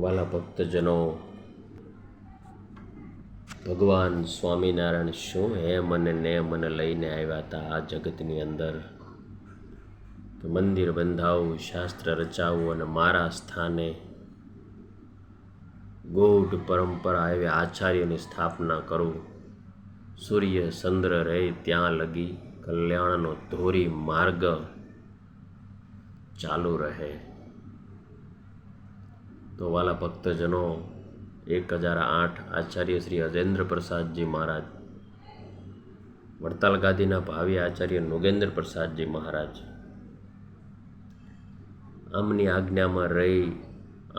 વાલા ભક્તજનો, ભગવાન સ્વામિનારાયણ શું હેમ અને નેમ મને લઈને આવ્યા હતા આ જગતની અંદર કે મંદિર બંધાવું, શાસ્ત્ર રચાવું અને મારા સ્થાને ગૂઢ પરંપરા એવી આચાર્યની સ્થાપના કરું. સૂર્ય ચંદ્ર રહે ત્યાં લગી કલ્યાણનો ધોરી માર્ગ ચાલુ રહે. તો વાલા ભક્તજનો, 1008 આચાર્ય શ્રી અજેન્દ્ર પ્રસાદજી મહારાજ, વડતાલ ગાદીના ભાવિ આચાર્ય નોગેન્દ્ર પ્રસાદજી મહારાજ આમની આજ્ઞામાં રહી,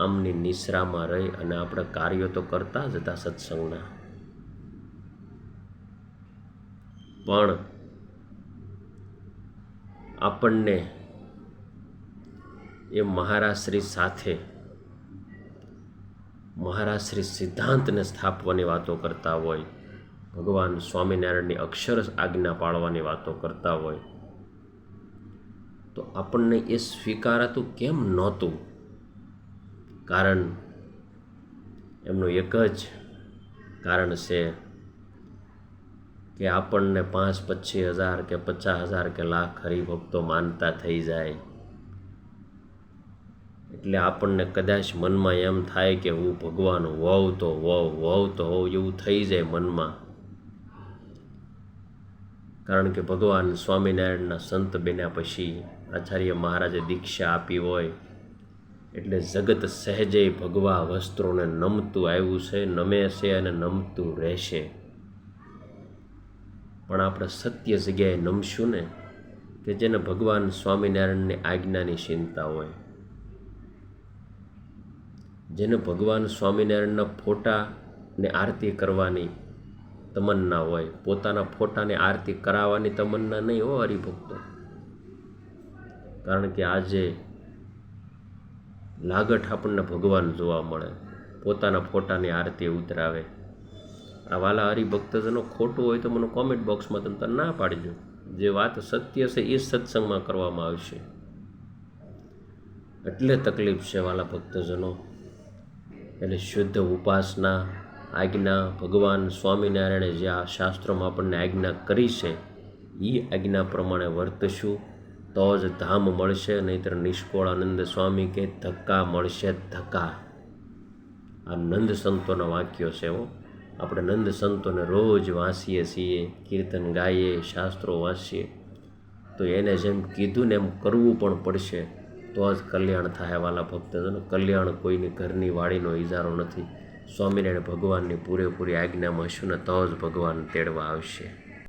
આમની નિશ્રામાં રહી અને આપણે કાર્યો તો કરતા જ હતા સત્સંગના, પણ આપણને એ મહારાજશ્રી સાથે મહારાજશ્રી સિદ્ધાંતને સ્થાપવાની વાતો કરતા હોય, ભગવાન સ્વામિનારાયણની અક્ષર આજ્ઞા પાળવાની વાતો કરતા હોય, તો આપણને એ સ્વીકારાતું કેમ નહોતું? કારણ એમનું એક જ કારણ છે કે આપણને 5-25 હજાર કે 50,000 કે લાખ હરિભક્તો માનતા થઈ જાય એટલે આપણને કદાચ મનમાં એમ થાય કે હું ભગવાન હોઉં તો હોઉં એવું થઈ જાય મનમાં. કારણ કે ભગવાન સ્વામિનારાયણના સંત બન્યા પછી આચાર્ય મહારાજે દીક્ષા આપી હોય એટલે જગત સહેજે ભગવા વસ્ત્રોને નમતું આવ્યું છે, નમે છે અને નમતું રહેશે. પણ આપણે સત્ય જગ્યાએ નમશું ને, કે જેને ભગવાન સ્વામિનારાયણની આજ્ઞાની ચિંતા હોય, જેને ભગવાન સ્વામિનારાયણના ફોટાને આરતી કરવાની તમન્ના હોય, પોતાના ફોટાને આરતી કરાવવાની તમન્ના નહીં હો હરિભક્તો. કારણ કે આજે લાગઠ આપણને ભગવાન જોવા મળે, પોતાના ફોટાની આરતી ઉતરાવે. આ વાલા હરિભક્તજનો ખોટું હોય તો મને કોમેન્ટ બોક્સમાં તમે ના પાડજો. જે વાત સત્ય છે એ સત્સંગમાં કરવામાં આવશે. એટલે તકલીફ છે વાલા ભક્તજનો. એટલે શુદ્ધ ઉપાસના આજ્ઞા ભગવાન સ્વામિનારાયણે જે આ શાસ્ત્રોમાં આપણને આજ્ઞા કરી છે એ આજ્ઞા પ્રમાણે વર્તશું તો જ ધામ મળશે, નહીંતર નિષ્કોળાનંદ સ્વામી કે ધક્કા મળશે ધક્કા. આ નંદ સંતોના વાક્યો છે હો. આપણે નંદ સંતોને રોજ વાંચીએ છીએ, કીર્તન ગાઈએ, શાસ્ત્રો વાંચીએ, તો એને જેમ કીધું ને એમ કરવું પણ પડશે તો જ કલ્યાણ થાય વાલા ભક્તજનો. કલ્યાણ કોઈની ઘરની વાડીનો ઇજારો નથી. સ્વામિનારાયણ ભગવાનની પૂરેપૂરી આજ્ઞામાં હશું ને તો જ ભગવાન તેડવા આવશે.